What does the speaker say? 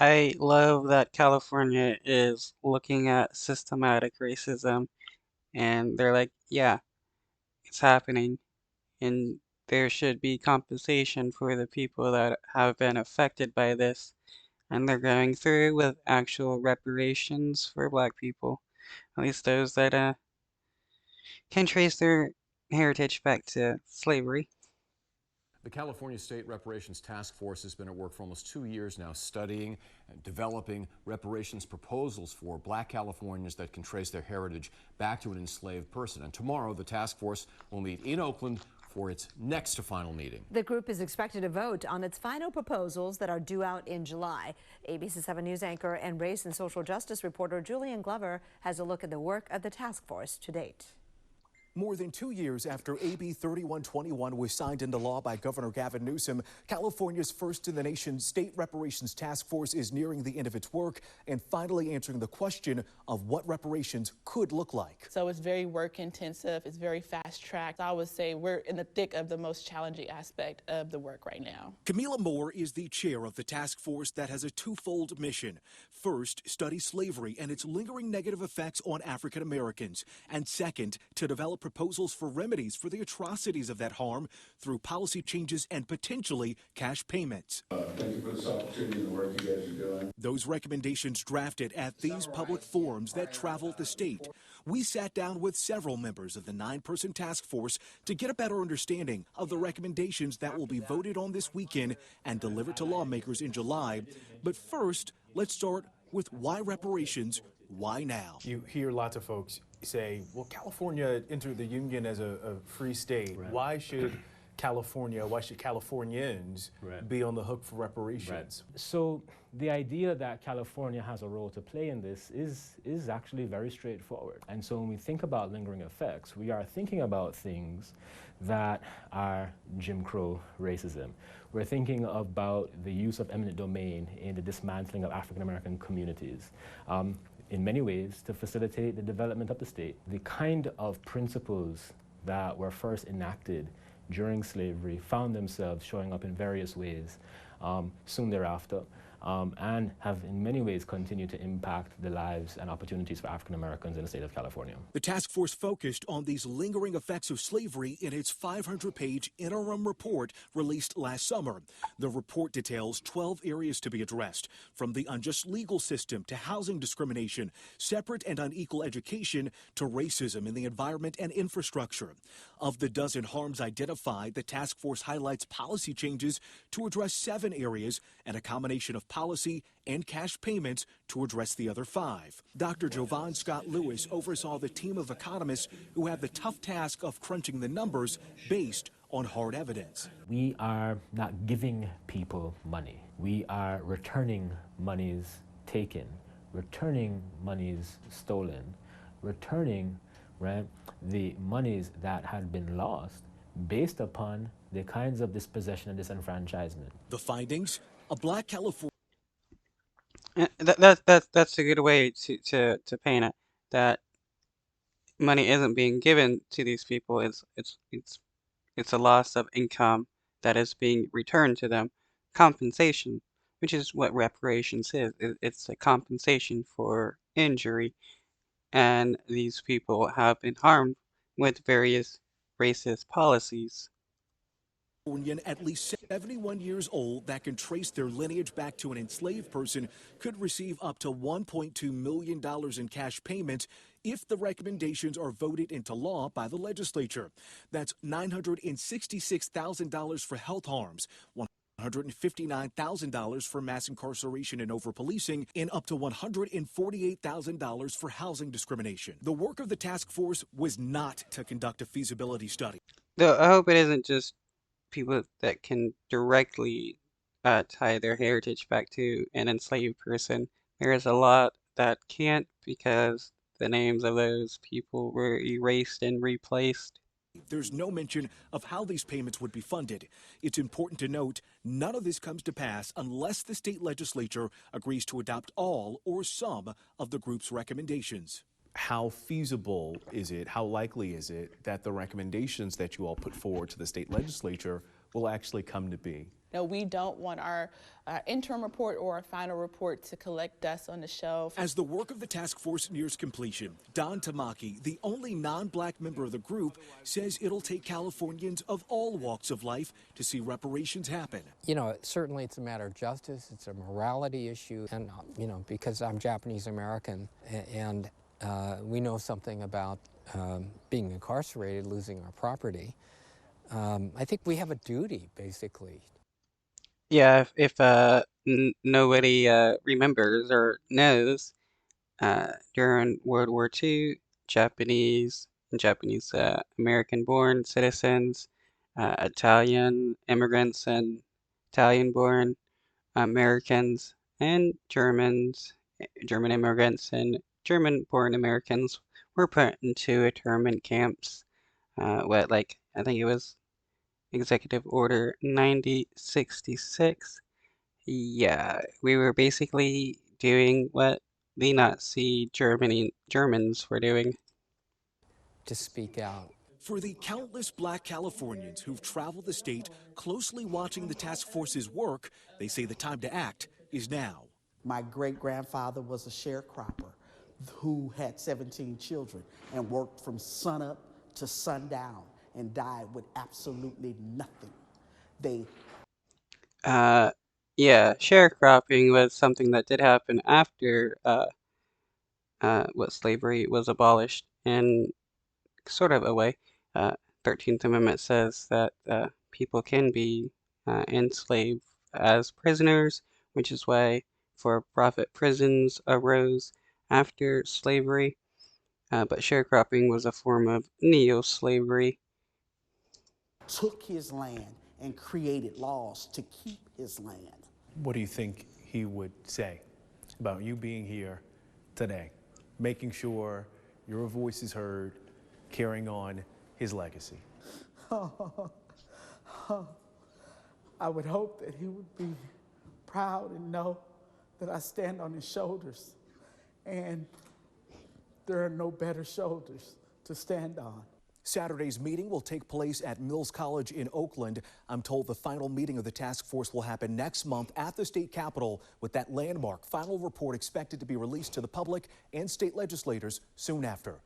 I love that California is looking at systematic racism and they're like, yeah, it's happening and there should be compensation for the people that have been affected by this. And they're going through with actual reparations for Black people, at least those that can trace their heritage back to slavery. The California State Reparations Task Force has been at work for almost 2 years now, studying and developing reparations proposals for Black Californians that can trace their heritage back to an enslaved person. And tomorrow, the task force will meet in Oakland for its next to final meeting. The group is expected to vote on its final proposals that are due out in July. ABC 7 News anchor and race and social justice reporter Julian Glover has a look at the work of the task force to date. More than 2 years after AB 3121 was signed into law by Governor Gavin Newsom, California's first-in-the-nation state reparations task force is nearing the end of its work and finally answering the question of what reparations could look like. So it's very work-intensive, it's very fast-tracked. I would say we're in the thick of the most challenging aspect of the work right now. Camila Moore is the chair of the task force that has a twofold mission. First, study slavery and its lingering negative effects on African Americans. And second, to develop proposals for remedies for the atrocities of that harm through policy changes and potentially cash payments. Thank you for this opportunity and the work you guys are doing. Those recommendations drafted at these public forums that traveled the state. We sat down with several members of the 9-person task force to get a better understanding of the recommendations that will be voted on this weekend and delivered to lawmakers in July. But first, let's start with why reparations, why now? You hear lots of folks say, well, California entered the Union as a free state. Right. Why should Californians Right. be on the hook for reparations? Right. So the idea that California has a role to play in this is actually very straightforward. And so when we think about lingering effects, we are thinking about things that are Jim Crow racism. We're thinking about the use of eminent domain in the dismantling of African American communities. In many ways, to facilitate the development of the state. The kind of principles that were first enacted during slavery found themselves showing up in various ways soon thereafter, and have in many ways continued to impact the lives and opportunities for African Americans in the state of California. The task force focused on these lingering effects of slavery in its 500-page interim report released last summer. The report details 12 areas to be addressed, from the unjust legal system to housing discrimination, separate and unequal education to racism in the environment and infrastructure. Of the dozen harms identified, the task force highlights policy changes to address 7 areas and a combination of policy and cash payments to address the other 5. Dr. Jovan Scott Lewis oversaw the team of economists who have the tough task of crunching the numbers based on hard evidence. We are not giving people money. We are returning monies taken, returning monies stolen, returning the monies that had been lost based upon the kinds of dispossession and disenfranchisement. The findings? A Black California. That's a good way to paint it. That money isn't being given to these people. It's a loss of income that is being returned to them. Compensation, which is what reparations is. It's a compensation for injury, and these people have been harmed with various racist policies. At least 71 years old that can trace their lineage back to an enslaved person could receive up to $1.2 million in cash payments if the recommendations are voted into law by the legislature. That's $966,000 for health harms, $159,000 for mass incarceration and overpolicing, and up to $148,000 for housing discrimination. The work of the task force was not to conduct a feasibility study. Though I hope it isn't just people that can directly tie their heritage back to an enslaved person. There is a lot that can't because the names of those people were erased and replaced. There's no mention of how these payments would be funded. It's important to note none of this comes to pass unless the state legislature agrees to adopt all or some of the group's recommendations. How feasible is it, how likely is it that the recommendations that you all put forward to the state legislature will actually come to be? No, we don't want our interim report or our final report to collect dust on the shelf. As the work of the task force nears completion, Don Tamaki, the only non-black member of the group, says it'll take Californians of all walks of life to see reparations happen. You know, certainly it's a matter of justice, it's a morality issue, and, you know, because I'm Japanese American and we know something about being incarcerated, losing our property, I think we have a duty, basically. Yeah, if nobody remembers or knows, during World War II, Japanese American-born citizens, Italian immigrants and Italian-born Americans, and German immigrants and German-born Americans were put into internment camps. I think it was Executive Order 9066. Yeah, we were basically doing what the Nazi Germans were doing. To speak out. For the countless black Californians who've traveled the state closely watching the task force's work, they say the time to act is now. My great-grandfather was a sharecropper who had 17 children and worked from sunup to sundown and died with absolutely nothing. Yeah, sharecropping was something that did happen after slavery was abolished in sort of a way. 13th Amendment says that people can be enslaved as prisoners, which is why for-profit prisons arose after slavery. But sharecropping was a form of neo-slavery. Took his land and created laws to keep his land. What do you think he would say about you being here today, making sure your voice is heard, carrying on his legacy? I would hope that he would be proud and know that I stand on his shoulders, and there are no better shoulders to stand on. Saturday's meeting will take place at Mills College in Oakland. I'm told the final meeting of the task force will happen next month at the state capitol, with that landmark final report expected to be released to the public and state legislators soon after.